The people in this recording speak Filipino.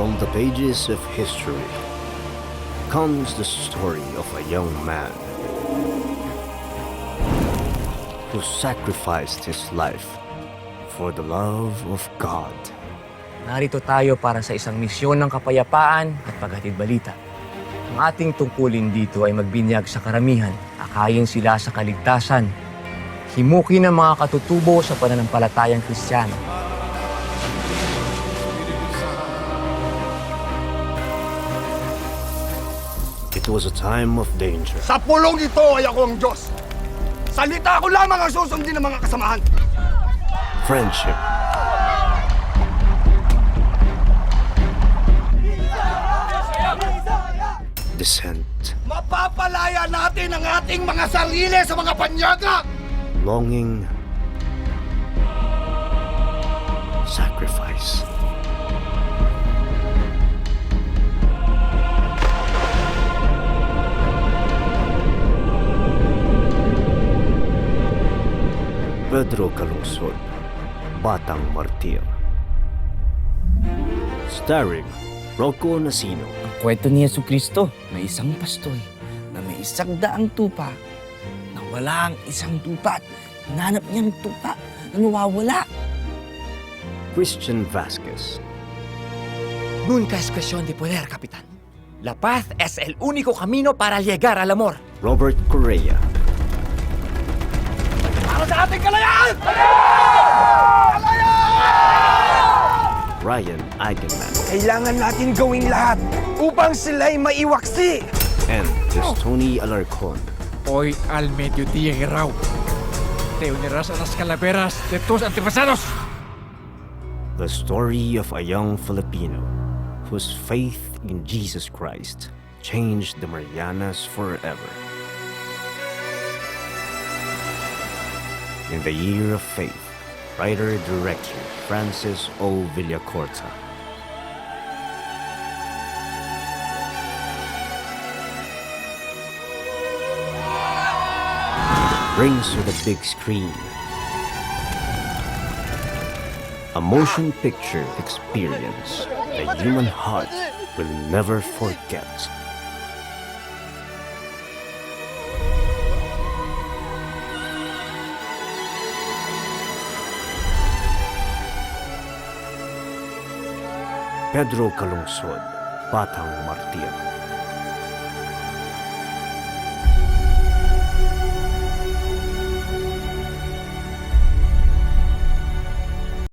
From the pages of history comes the story of a young man who sacrificed his life for the love of God. Narito tayo para sa isang misyon ng kapayapaan at paghatid balita. Ang ating tungkulin dito ay magbinyag sa karamihan, akayin sila sa kaligtasan, himukin ang mga katutubo sa pananampalatayang Kristiyano. It was a time of danger. Sa pulong ito ay ako ang Diyos. Salita ko lamang ang susundin ng mga kasamahan. Friendship. Dissent. Mapapalaya natin ang ating mga sarili sa mga panyaga. Longing. Sacrifice. Pedro Calungsod, Batang Martir. Starring Rocco Nasino. Ang kwento ni Jesucristo, may isang pastoy na may isang daang tupa na wala ang isang tupa. Hinanap niyang tupa na nawawala. Christian Vasquez. Nunca es cuestión de poder, Capitán. La paz es el único camino para llegar al amor. Robert Correa. Para sa ating kalayaan! Ryan Eigenman. Kailangan natin gawing lahat upang sila'y maiwaksi. And Tony Alarcon. Hoy al mediodía raw, te unirás a las calaveras de tus antepasados. The story of a young Filipino whose faith in Jesus Christ changed the Marianas forever. In the Year of Faith, writer-director Francis O. Villacorta. Brings to the big screen a motion picture experience the human heart will never forget. Pedro Calungsod, Batang Martir.